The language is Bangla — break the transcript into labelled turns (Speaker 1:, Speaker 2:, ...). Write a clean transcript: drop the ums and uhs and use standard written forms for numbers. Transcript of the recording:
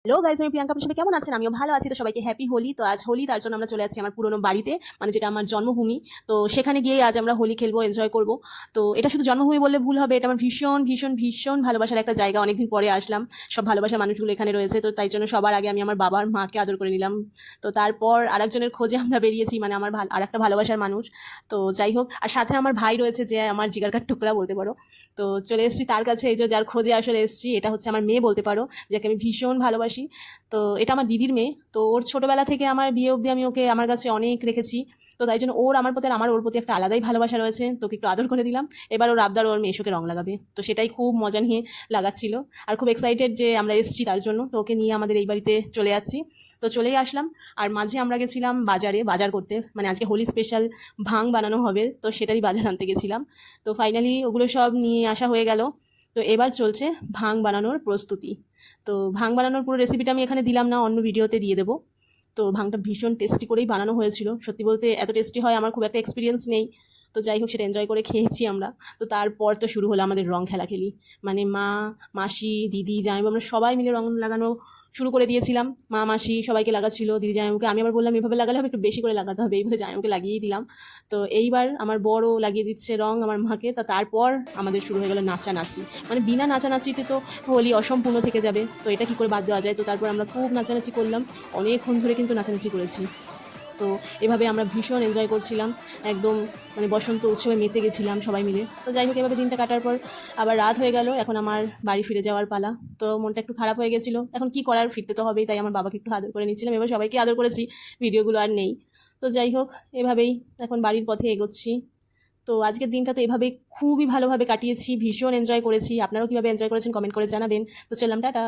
Speaker 1: হ্যালো গাইস, আমি প্রিয়াঙ্কা। আপনারা কেমন আছেন? আমিও ভালো আছি। তো সবাইকে হ্যাপি হোলি। তো আজ হোলি, তার জন্য আমরা চলে যাচ্ছি আমার পুরনো বাড়িতে, মানে যেটা আমার জন্মভূমি। তো সেখানে গিয়ে আজ আমরা হোলি খেলবো, এনজয় করব। তো এটা শুধু জন্মভূমি বললে ভুল হবে, এটা আমার ভীষণ ভীষণ ভীষণ ভালোবাসার একটা জায়গা। অনেকদিন পরে আসলাম, সব ভালোবাসার মানুষগুলো এখানে রয়েছে। তো তাই জন্য সবার আগে আমি আমার বাবার মাকে আদর করে নিলাম। তো তারপর আরেকজনের খোঁজে আমরা বেরিয়েছি, মানে আমার আর একটা ভালোবাসার মানুষ। তো যাই হোক, আর সাথে আমার ভাই রয়েছে, যে আমার জিগারকার টুকরা বলতে পারো। তো চলে এসেছি তার কাছে, এই যে যার খোঁজে আসলে এসেছি। এটা হচ্ছে আমার মেয়ে বলতে পারো, যাকে আমি ভীষণ ভালোবাসি। তো এটা আমার দিদির মেয়ে। তো ওর ছোটবেলা থেকে আমার বিয়ে অবধি আমি ওকে আমার কাছে অনেক রেখেছি। তো তাই জন্য ওর আমার প্রতি আর আমার ওর প্রতি একটা আলাদাই ভালোবাসা রয়েছে। তোকে একটু আদর করে দিলাম। এবার ওর আবদার, ওর মেয়েশোকে রং লাগাবে। তো সেটাই খুব মজা নিয়ে লাগাচ্ছিল, আর খুব এক্সাইটেড যে আমরা এসেছি তার জন্য। তো ওকে নিয়ে আমাদের এই বাড়িতে চলে যাচ্ছি। তো চলেই আসলাম। আর মাঝে আমরা গেছিলাম বাজারে বাজার করতে, মানে আজকে হোলি স্পেশাল ভাং বানানো হবে, তো সেটারই বাজার আনতে গেছিলাম। তো ফাইনালি ওগুলো সব নিয়ে আসা হয়ে গেল। তো এবার চলছে ভাং বানানোর প্রস্তুতি। তো ভাং বানানোর পুরো রেসিপিটা আমি এখানে দিলাম না, অন্য ভিডিওতে দিয়ে দেবো। তো ভাংটা ভীষণ টেস্টি করেই বানানো হয়েছিল। সত্যি বলতে এত টেস্টি হয় আমার খুব একটা এক্সপিরিয়েন্স নেই। তো যাই হোক, সেটা এনজয় করে খেয়েছি আমরা। তো তারপর তো শুরু হলো আমাদের রং খেলাখেলি। মানে মা, মাসি, দিদি, জামাইবাবু, আমরা সবাই মিলে রং লাগানো শুরু করে দিয়েছিলাম। মা, মাসি সবাইকে লাগাচ্ছিল, দিদি জামাইবাবুকে। আমি আবার বললাম এভাবে লাগালে হবে, একটু বেশি করে লাগাতে হবে। এইভাবে জামাইবাবুকে লাগিয়েই দিলাম। তো এইবার আমার বড় লাগিয়ে দিচ্ছে রং আমার মাকে। তা তারপর আমাদের শুরু হয়ে গেল নাচানাচি। মানে বিনা নাচানাচিতে তো হোলি অসম্পূর্ণ থেকে যাবে। তো এটা কি করে বাদ দেওয়া যায়? তো তারপর আমরা খুব নাচানাচি করলাম, অনেকক্ষণ ধরে কিন্তু নাচানাচি করেছি। তো এভাবে আমরা ভীষণ এনজয় করছিলাম, একদম মানে বসন্ত উৎসবে মেতে গেছিলাম সবাই মিলে। তো যাই হোক, এভাবে দিনটা কাটার পর আবার রাত হয়ে গেল। এখন আমার বাড়ি ফিরে যাওয়ার পালা। তো মনটা একটু খারাপ হয়ে গেছিলো, এখন কি করার, ফিরতে তো হবেই। তাই আমার বাবাকে একটু আদর করে নিচ্ছিলাম। এবার সবাইকে আদর করেছি, ভিডিওগুলো আর নেই। তো যাই হোক, এভাবেই এখন বাড়ির পথে এগোচ্ছি। তো আজকের দিনটা তো এভাবে খুবই ভালোভাবে কাটিয়েছি, ভীষণ এনজয় করেছি। আপনারাও কীভাবে এনজয় করেছেন কমেন্ট করে জানাবেন। তো চললাম, টাটা।